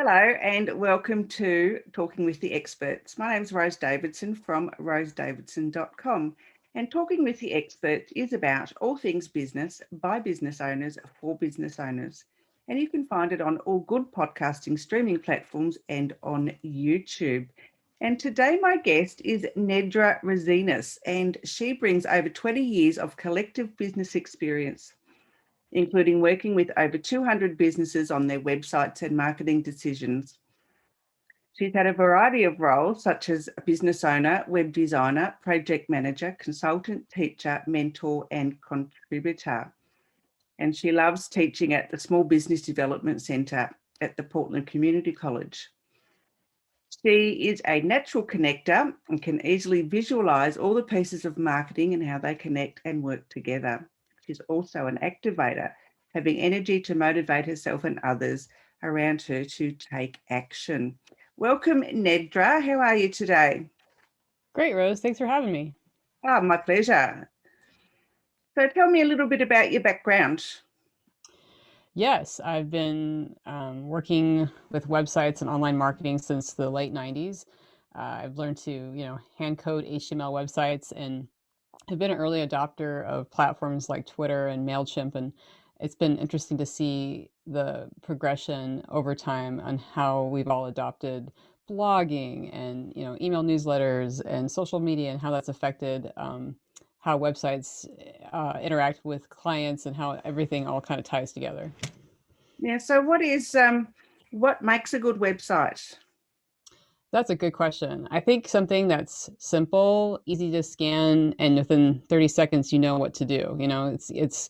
Hello and welcome to Talking with the Experts. My name is Rose Davidson from rosedavidson.com, and Talking with the Experts is about all things business by business owners for business owners. And you can find it on all good podcasting streaming platforms and on YouTube. And today my guest is Nedra Rezinas, and she brings over 20 years of collective business experience, including working with over 200 businesses on their websites and marketing decisions. She's had a variety of roles such as a business owner, web designer, project manager, consultant, teacher, mentor, and contributor. And she loves teaching at the Small Business Development Centre at the Portland Community College. She is a natural connector and can easily visualise all the pieces of marketing and how they connect and work together. She's also an activator, having energy to motivate herself and others around her to take action. Welcome, Nedra. How are you today? Great, Rose. Thanks for having me. Oh, my pleasure. So tell me a little bit about your background. Yes, I've been working with websites and online marketing since the late 90s. I've learned to, hand code HTML websites and have been an early adopter of platforms like Twitter and MailChimp. And it's been interesting to see the progression over time on how we've all adopted blogging and, email newsletters and social media and how that's affected how websites interact with clients and how everything all kind of ties together. Yeah, so what makes a good website? That's a good question. I think something that's simple, easy to scan, and within 30 seconds you know what to do. It's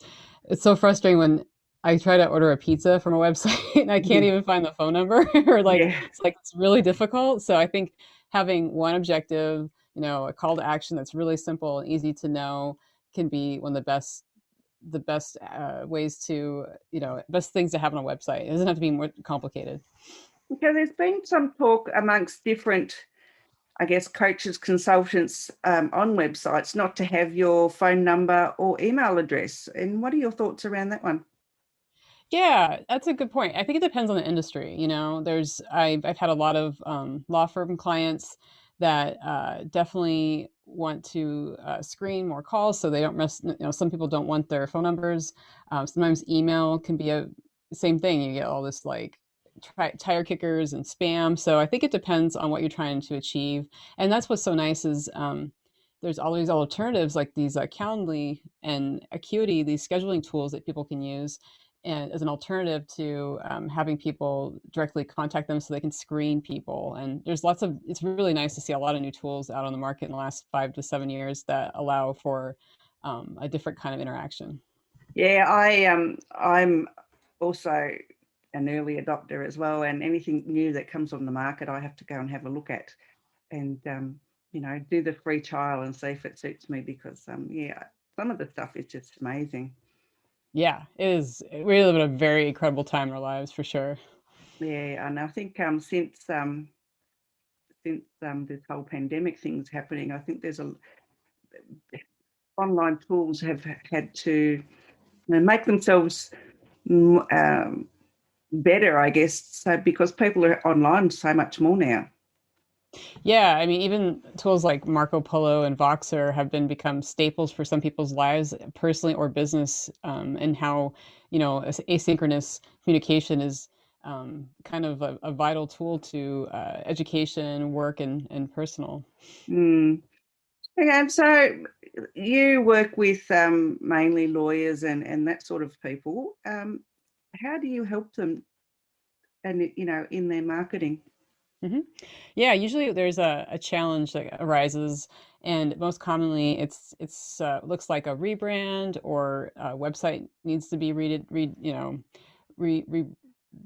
so frustrating when I try to order a pizza from a website and I can't even find the phone number or Yeah. it's really difficult. So I think having one objective, a call to action that's really simple and easy to know can be one of the best ways to, best things to have on a website. It doesn't have to be more complicated. Okay, there's been some talk amongst different, I guess, coaches, consultants on websites not to have your phone number or email address. And what are your thoughts around that one? Yeah, that's a good point. I think it depends on the industry. I've had a lot of law firm clients that definitely want to screen more calls so they don't miss. Some people don't want their phone numbers. Sometimes email can be a same thing. You get all this like tire kickers and spam. So I think it depends on what you're trying to achieve, and that's what's so nice is. There's all these alternatives like these Calendly and Acuity, these scheduling tools that people can use and as an alternative to having people directly contact them so they can screen people. And it's really nice to see a lot of new tools out on the market in the last 5 to 7 years that allow for a different kind of interaction. Yeah, I'm also an early adopter as well, and anything new that comes on the market, I have to go and have a look at, and do the free trial and see if it suits me because some of the stuff is just amazing. Yeah, it is. We live in a very incredible time in our lives for sure. Yeah, and I think since this whole pandemic thing's happening, I think there's online tools have had to make themselves better, I guess. So because people are online so much more now. Yeah, I mean, even tools like Marco Polo and Voxer have become staples for some people's lives, personally or business, and how, asynchronous communication is kind of a vital tool to education, work, and personal. Mm. Okay, so you work with mainly lawyers and that sort of people. How do you help them, and in their marketing? hmm Yeah, usually there's a challenge that arises, and most commonly it's looks like a rebrand or a website needs to be re, re,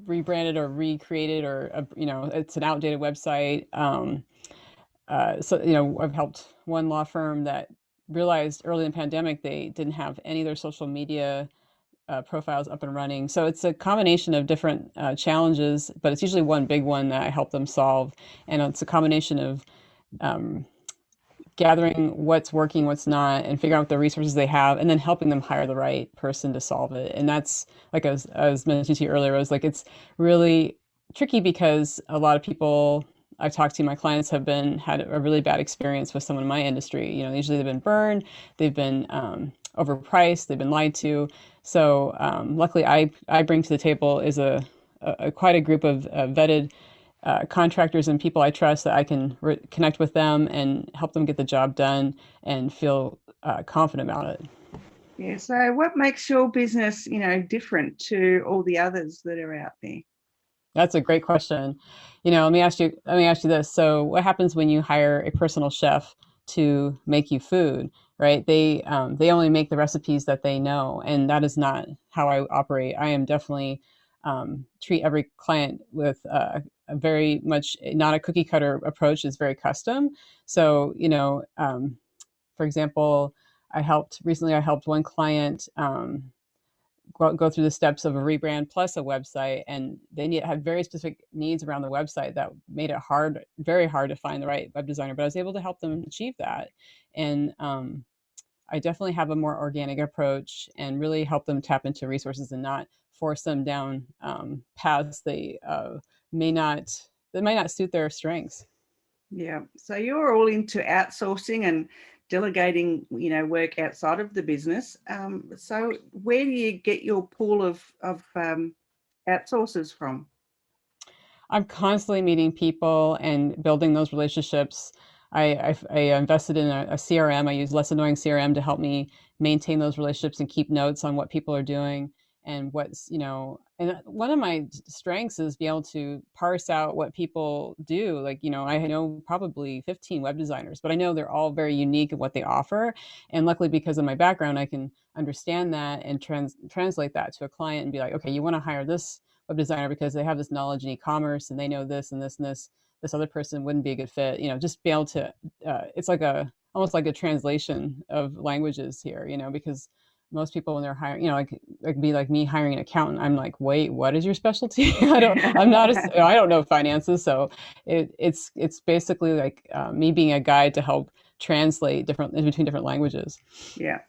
rebranded or recreated, or it's an outdated website. So I've helped one law firm that realized early in the pandemic they didn't have any of their social media profiles up and running. So it's a combination of different challenges, but it's usually one big one that I help them solve. And it's a combination of um, gathering what's working, what's not, and figuring out what the resources they have, and then helping them hire the right person to solve it. And that's like I was mentioning to you earlier, I was like, it's really tricky because a lot of people I've talked to, my clients have been had a really bad experience with someone in my industry. You know, usually they've been burned, they've been overpriced, they've been lied to. So luckily, I bring to the table is a quite a group of vetted contractors and people I trust that I can connect with them and help them get the job done and feel confident about it. Yeah. So what makes your business, different to all the others that are out there? That's a great question. You know, let me ask you this. So, what happens when you hire a personal chef to make you food, right? They only make the recipes that they know, and that is not how I operate. I am definitely treat every client with a very much not a cookie cutter approach. It's very custom. So, for example, I helped one client. Go through the steps of a rebrand plus a website, and had very specific needs around the website that made it hard, very hard to find the right web designer, but I was able to help them achieve that. And I definitely have a more organic approach and really help them tap into resources and not force them down paths may not that might not suit their strengths. Yeah. So you're all into outsourcing and delegating, work outside of the business. So where do you get your pool of outsourcers from? I'm constantly meeting people and building those relationships. I invested in a CRM. I use Less Annoying CRM to help me maintain those relationships and keep notes on what people are doing and and one of my strengths is be able to parse out what people do. Like, I know probably 15 web designers, but I know they're all very unique in what they offer. And luckily, because of my background, I can understand that and translate that to a client and be like, okay, you want to hire this web designer because they have this knowledge in e-commerce and they know this and this and this other person wouldn't be a good fit. Just be able to it's like a almost like a translation of languages here, because most people when they're hiring, like be like me hiring an accountant, I'm like, wait, what is your specialty? I don't know finances. So it's basically like me being a guide to help translate different in between different languages. Yeah.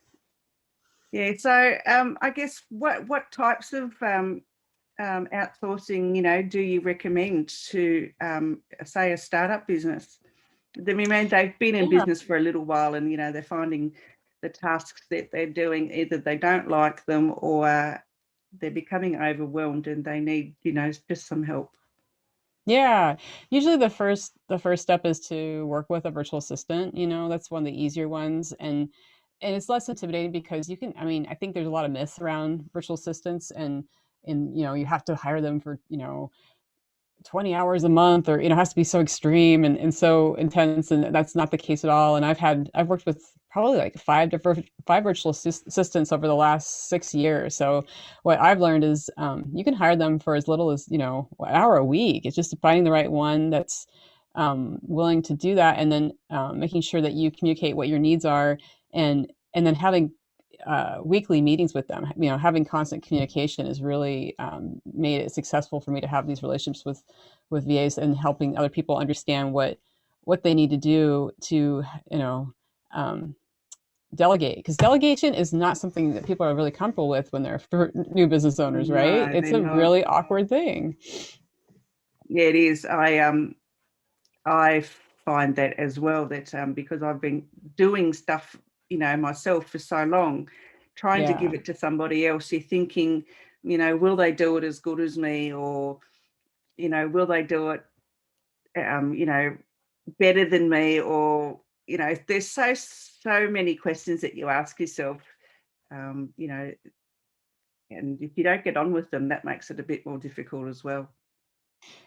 Yeah. So I guess what types of outsourcing, do you recommend to, say, a startup business? I mean, they've been in Yeah. business for a little while, and they're finding the tasks that they're doing either they don't like them or they're becoming overwhelmed, and they need, just some help. Yeah, usually the first step is to work with a virtual assistant. That's one of the easier ones, and it's less intimidating because you can. I mean, I think there's a lot of myths around virtual assistants, and you have to hire them for 20 hours a month, or it has to be so extreme and so intense, and that's not the case at all. And I've worked with probably like five virtual assistants over the last 6 years. So what I've learned is you can hire them for as little as an hour a week. It's just finding the right one that's willing to do that, and then making sure that you communicate what your needs are, and then having weekly meetings with them. Having constant communication has really made it successful for me to have these relationships with VAs and helping other people understand what they need to do to um, delegate, because delegation is not something that people are really comfortable with when they're new business owners, right? No, It's they're a not. really awkward thing. Yeah, it is. I find that as well, that because I've been doing stuff, myself for so long, trying to give Yeah. it to somebody else, you're thinking, will they do it as good as me, or will they do it, um, you know, better than me, or there's so many questions that you ask yourself, um, you know, and if you don't get on with them, that makes it a bit more difficult as well.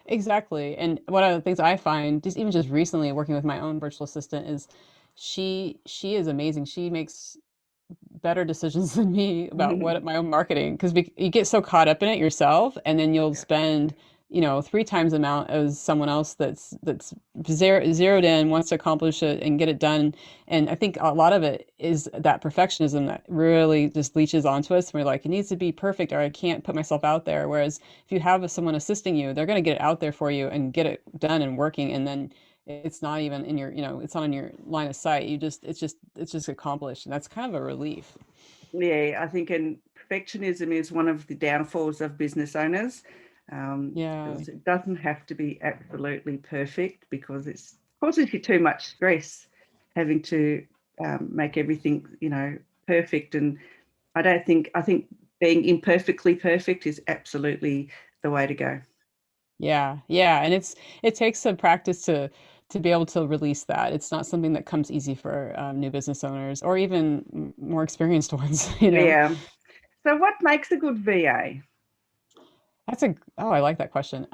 Exactly. And one of the things I find, just recently working with my own virtual assistant, is she is amazing. She makes better decisions than me about what my own marketing, because you get so caught up in it yourself, and then you'll Yeah. spend three times the amount as someone else that's zeroed in, wants to accomplish it and get it done. And I think a lot of it is that perfectionism that really just leaches onto us. We're like, it needs to be perfect, or I can't put myself out there. Whereas if you have someone assisting you, they're going to get it out there for you and get it done and working, and then it's not even in your it's not in your line of sight. It's just accomplished, and that's kind of a relief. Yeah, I think, and perfectionism is one of the downfalls of business owners. Yeah. because it doesn't have to be absolutely perfect because it causes you too much stress having to make everything, perfect. And I think being imperfectly perfect is absolutely the way to go. Yeah, yeah, and it takes some practice to be able to release that. It's not something that comes easy for new business owners or even more experienced ones, you know. Yeah. So, what makes a good VA? That's a oh, I like that question.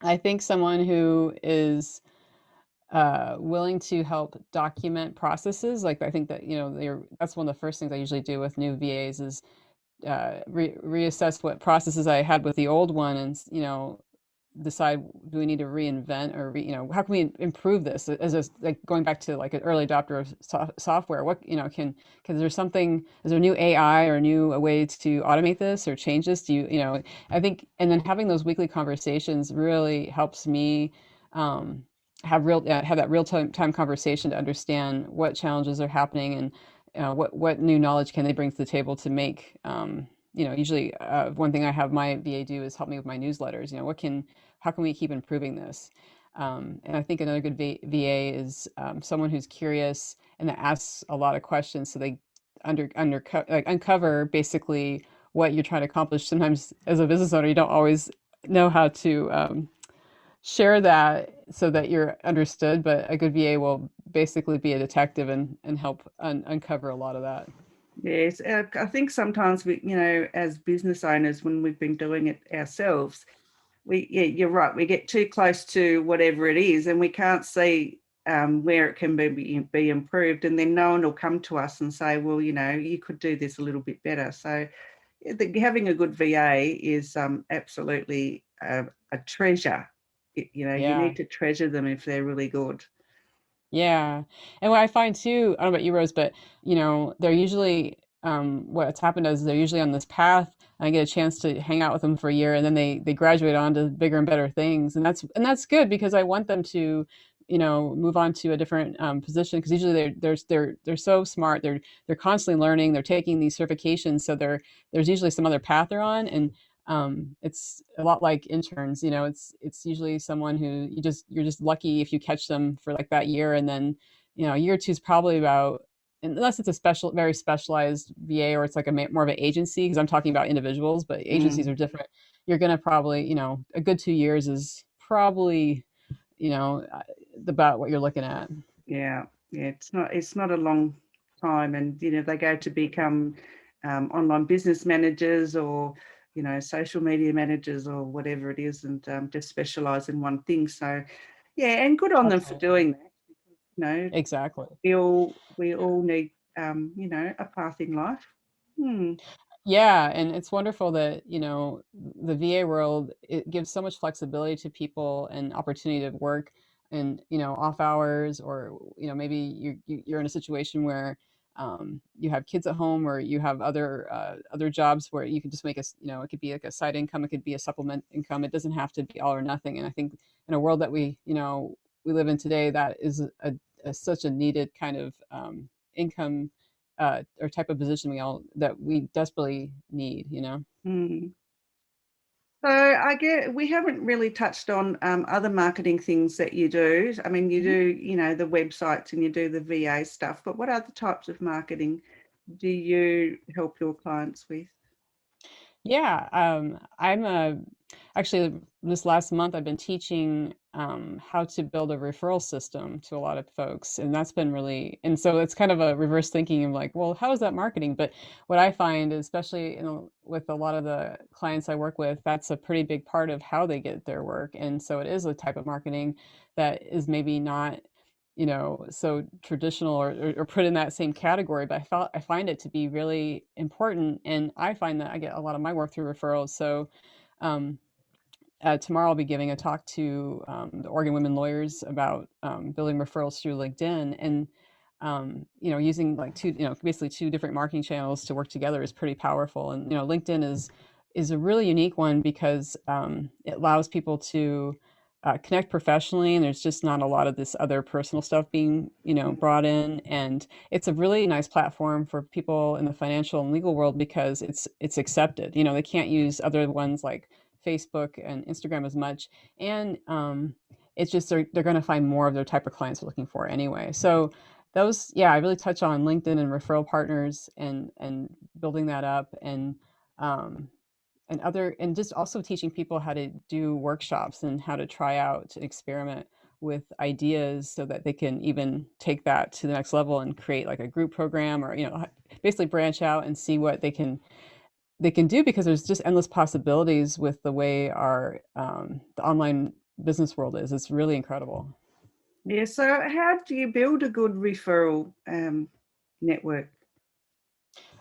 I think someone who is willing to help document processes, like I think that that's one of the first things I usually do with new VAs is reassess what processes I had with the old one, and decide, do we need to reinvent or how can we improve this as a, like going back to like an early adopter of software. What can there something, is there a new AI or a new a way to automate this or change this? Do I think, and then having those weekly conversations really helps me um, have that real time conversation to understand what challenges are happening, and what new knowledge can they bring to the table to make usually one thing I have my VA do is help me with my newsletters. How can we keep improving this? And I think another good VA is someone who's curious and that asks a lot of questions, so they uncover basically what you're trying to accomplish. Sometimes as a business owner, you don't always know how to share that so that you're understood, but a good VA will basically be a detective and help uncover a lot of that. Yes, I think sometimes we, as business owners, when we've been doing it ourselves, yeah, you're right. We get too close to whatever it is, and we can't see where it can be improved. And then no one will come to us and say, "Well, you could do this a little bit better." So, having a good VA is absolutely a treasure. You Yeah. need to treasure them if they're really good. Yeah. And what I find too, I don't know about you, Rose, but they're usually what's happened is they're usually on this path. And I get a chance to hang out with them for a year, and then they graduate on to bigger and better things. And that's good because I want them to, move on to a different position, because usually they're so smart. They're constantly learning, they're taking these certifications, so there's usually some other path they're on. And it's a lot like interns. It's usually someone who you're just lucky if you catch them for like that year, and then a year or two is probably about, unless it's a very specialized VA, or it's like more of an agency, because I'm talking about individuals, but agencies Mm, are different. You're gonna probably, a good 2 years is probably you know uh, about what you're looking at. yeah, yeah. It's not a long time, and they go to become online business managers or social media managers or whatever it is, and just specialize in one thing. So yeah, and good on them That's for right. doing that. You know, Exactly. we all need a path in life. Hmm. Yeah, and it's wonderful that, the VA world, it gives so much flexibility to people and opportunity to work and, off hours, or, maybe you're in a situation where you have kids at home, or you have other jobs where you can just make it could be like a side income, it could be a supplement income. It doesn't have to be all or nothing. And I think in a world that we live in today, that is such a needed kind of income or type of position we desperately need. Hmm. So I get we haven't really touched on other marketing things that you do. I mean, you Mhm. do, the websites and you do the VA stuff, but what other types of marketing do you help your clients with? Yeah, I'm actually this last month I've been teaching how to build a referral system to a lot of folks, and that's been really, and so it's kind of a reverse thinking of like, well, how is that marketing? But what I find, especially with a lot of the clients I work with, that's a pretty big part of how they get their work, and so it is a type of marketing that is maybe not so traditional, or put in that same category, but I find it to be really important, and I find that I get a lot of my work through referrals. So um, tomorrow I'll be giving a talk to the Oregon women lawyers about building referrals through LinkedIn, and using like basically two different marketing channels to work together is pretty powerful. And LinkedIn is a really unique one because it allows people to connect professionally, and there's just not a lot of this other personal stuff being brought in. And it's a really nice platform for people in the financial and legal world because it's accepted. They can't use other ones like Facebook and Instagram as much. And it's just they're going to find more of their type of clients they're looking for anyway. So those, yeah, I really touch on LinkedIn and referral partners and building that up um, and just also teaching people how to do workshops and how to try out and experiment with ideas so that they can even take that to the next level and create like a group program or basically branch out and see what they can do because there's just endless possibilities with the way our the online business world is. It's really incredible. Yeah. So, how do you build a good referral network?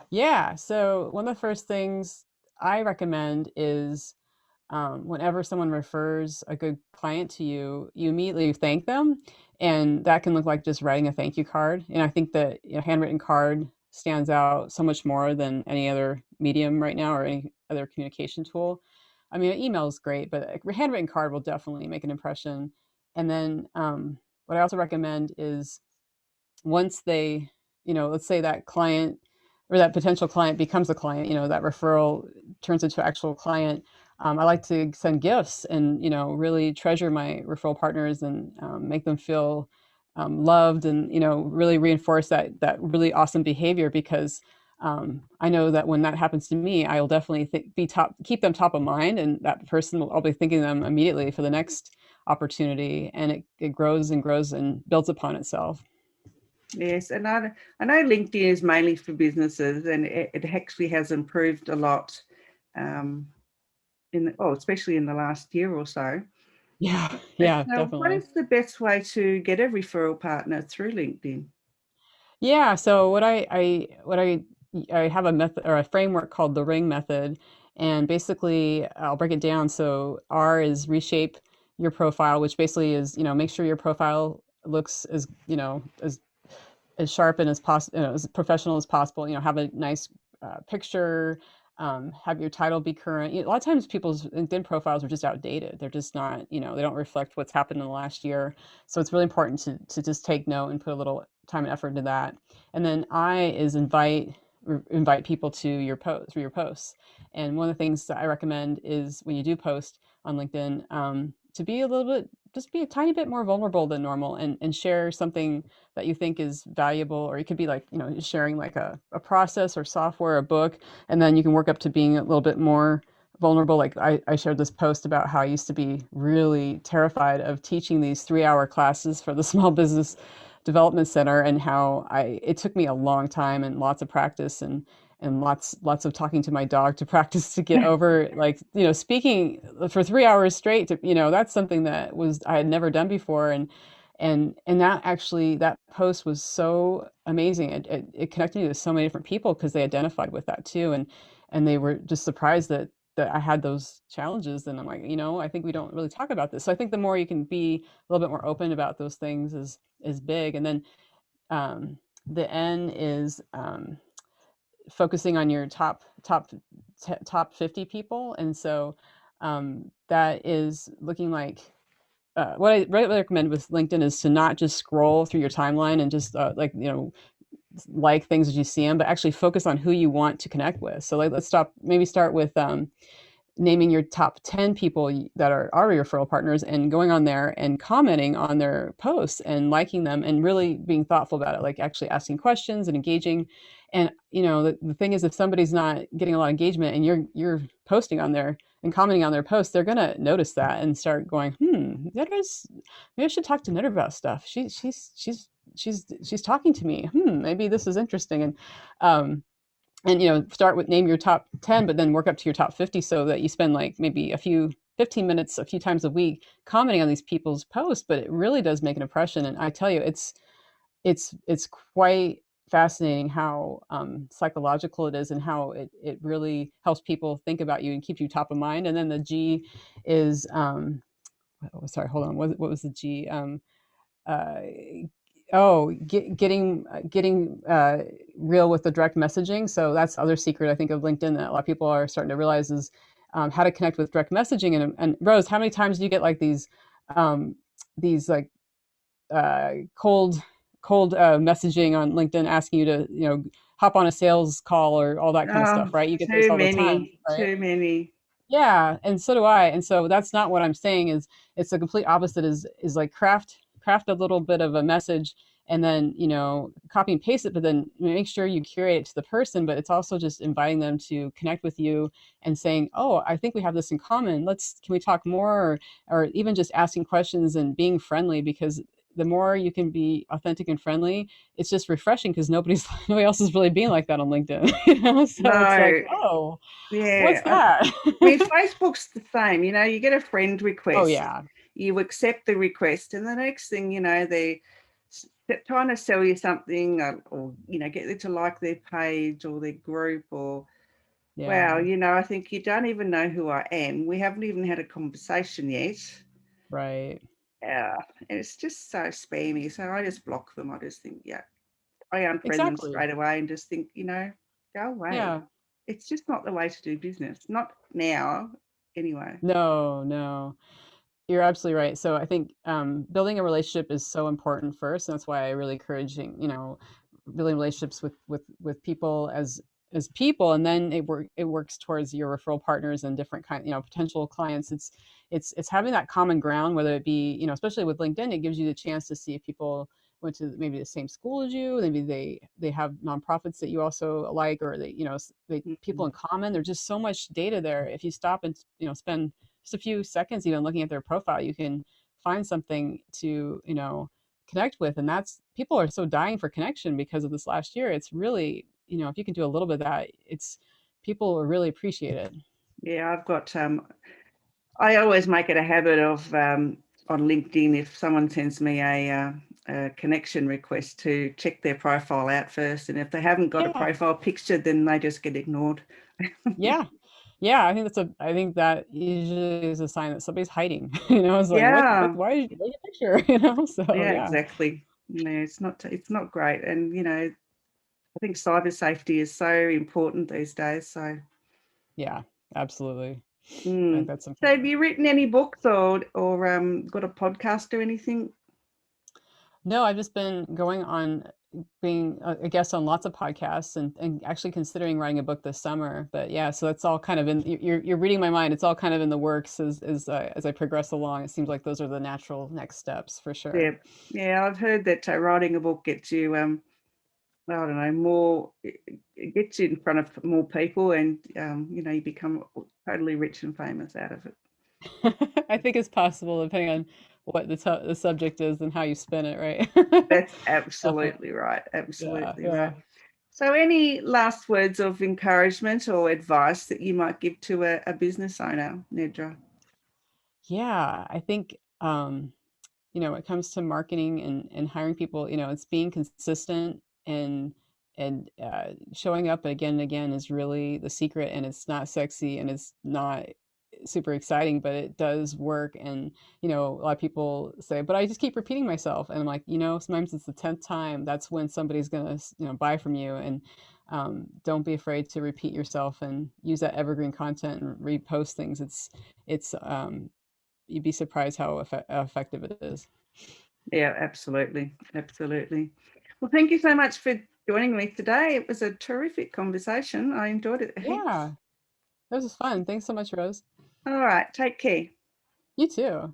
Yeah, so one of the first things I recommend is whenever someone refers a good client to you, you immediately thank them. And that can look like just writing a thank you card. And I think that handwritten card stands out so much more than any other medium right now or any other communication tool. I mean, email is great, but a handwritten card will definitely make an impression. And then what I also recommend is once they, let's say that client or that potential client becomes a client, that referral turns into an actual client. I like to send gifts and, really treasure my referral partners and make them feel loved and, really reinforce that really awesome behavior because I know that when that happens to me, I will definitely keep them top of mind, and that person will, I'll be thinking of them immediately for the next opportunity, and it grows and grows and builds upon itself. Yes, and I know LinkedIn is mainly for businesses, and it actually has improved a lot, um, especially in the last year or so. Yeah, But yeah, what definitely. is the best way to get a referral partner through LinkedIn? Yeah, so what I have a method or a framework called the ring method, and basically I'll break it down. So R is reshape your profile, which basically is, make sure your profile looks as sharp and as possible, as professional as possible. Have a nice picture, have your title be current. A lot of times people's LinkedIn profiles are just outdated. They're just not, they don't reflect what's happened in the last year. So it's really important to just take note and put a little time and effort into that. And then I is invite people to your post through your posts. And one of the things that I recommend is when you do post on LinkedIn, to be a little bit, just be a tiny bit more vulnerable than normal and share something that you think is valuable, or it could be like, sharing like a process or software, a book, and then you can work up to being a little bit more vulnerable. Like I shared this post about how I used to be really terrified of teaching these 3-hour classes for the Small Business Development Center, and how it took me a long time and lots of practice and lots of talking to my dog to practice to get over, like, speaking for 3 hours straight to, that's something that was I had never done before. And that post was so amazing. It connected me to so many different people because they identified with that too, and they were just surprised that I had those challenges. And I'm like, I think we don't really talk about this. So I think the more you can be a little bit more open about those things is big. And then um, the N is focusing on your top 50 people. And so that is looking like what I really recommend with LinkedIn is to not just scroll through your timeline and just like things as you see them, but actually focus on who you want to connect with. So like, maybe start with naming your top 10 people that are your referral partners and going on there and commenting on their posts and liking them and really being thoughtful about it, like actually asking questions and engaging. And the thing is, if somebody's not getting a lot of engagement and you're posting on there and commenting on their posts, they're going to notice that and start going, Nedra's, maybe I should talk to Nedra about stuff. She's talking to me. Maybe this is interesting. And start with name your top 10, but then work up to your top 50, so that you spend like maybe 15 minutes a few times a week commenting on these people's posts. But it really does make an impression, and I tell you, it's quite fascinating how psychological it is, and how it really helps people think about you and keeps you top of mind. And then the G is sorry, hold on, what was the G? Uh, getting real with the direct messaging. So that's the other secret, I think, of LinkedIn that a lot of people are starting to realize is how to connect with direct messaging. And Rose, how many times do you get like these like cold messaging on LinkedIn asking you to hop on a sales call or all that kind of Oh, stuff, right? You get those too all the time, many, right? too many. Yeah, and so do I. And so that's not what I'm saying is it's the complete opposite is like craft a little bit of a message and then, copy and paste it, but then make sure you curate it to the person, but it's also just inviting them to connect with you and saying, "Oh, I think we have this in common. Can we talk more?" Or even just asking questions and being friendly because the more you can be authentic and friendly, it's just refreshing because nobody else is really being like that on LinkedIn, So it's like, No, "Oh, what's yeah. that?" I mean, Facebook's the same. You get a friend Oh request, yeah. you accept the request, and the next thing they're trying to sell you something, or get you to like their page or their group, or wow, Yeah, I think you don't even know who I am. We haven't even had a conversation yet. right. Yeah, and it's just so spammy. So I just block them. I just think, yeah, I unfriend them Exactly. straight away and just think, go away. Yeah. It's just not the way to do business. Not now, anyway. No, no. You're absolutely right. So I think building a relationship is so important first. And that's why I really encouraging, building relationships with people as people, and then it works towards your referral partners and different potential clients. It's having that common ground, whether it be especially with LinkedIn, it gives you the chance to see if people went to maybe the same school as you, maybe they have nonprofits that you also like, or people Mhm. in common. There's just so much data there. If you stop and spend just a few seconds even looking at their profile, you can find something to connect with. And that's people are so dying for connection because of this last year. It's really, if you can do a little bit of that, it's people will really appreciate it. Yeah, I always make it a habit of on LinkedIn, if someone sends me a connection request, to check their profile out first. And if they haven't got a Yeah, profile picture, then they just get ignored. yeah, yeah. I think that usually is a sign that somebody's hiding. It's like what? Yeah, Why your picture? So yeah, yeah, exactly. It's not great. And, I think cyber safety is so important these days. So, yeah, absolutely. I think mm. that's So have important. you written any books, or got a podcast or anything? No, I've just been going on being a guest on lots of podcasts and actually considering writing a book this summer. But yeah, so that's all kind of you're reading my mind. It's all kind of in the works as I progress along. It seems like those are the natural next steps for sure. Yeah, yeah. I've heard that writing a book gets you, I don't know, more. It gets you in front of more people, and you become totally rich and famous out of it. I think it's possible depending on what the subject is and how you spin it, right? That's Definitely. absolutely right. Yeah, Absolutely right. yeah. So, any last words of encouragement or advice that you might give to a business owner, Nedra? Yeah, I think when it comes to marketing and hiring people, it's being consistent and showing up again and again is really the secret. And it's not sexy and it's not super exciting, but it does work. And a lot of people say, but I just keep repeating myself, and I'm like, sometimes it's the 10th time. That's when somebody's gonna buy from you. And don't be afraid to repeat yourself and use that evergreen content and repost things. It's you'd be surprised how effective it is. Yeah, absolutely, absolutely. Well, thank you so much for joining me today. It was a terrific conversation. I enjoyed it heaps. Yeah, this was fun. Thanks so much, Rose. All right, take care. You too.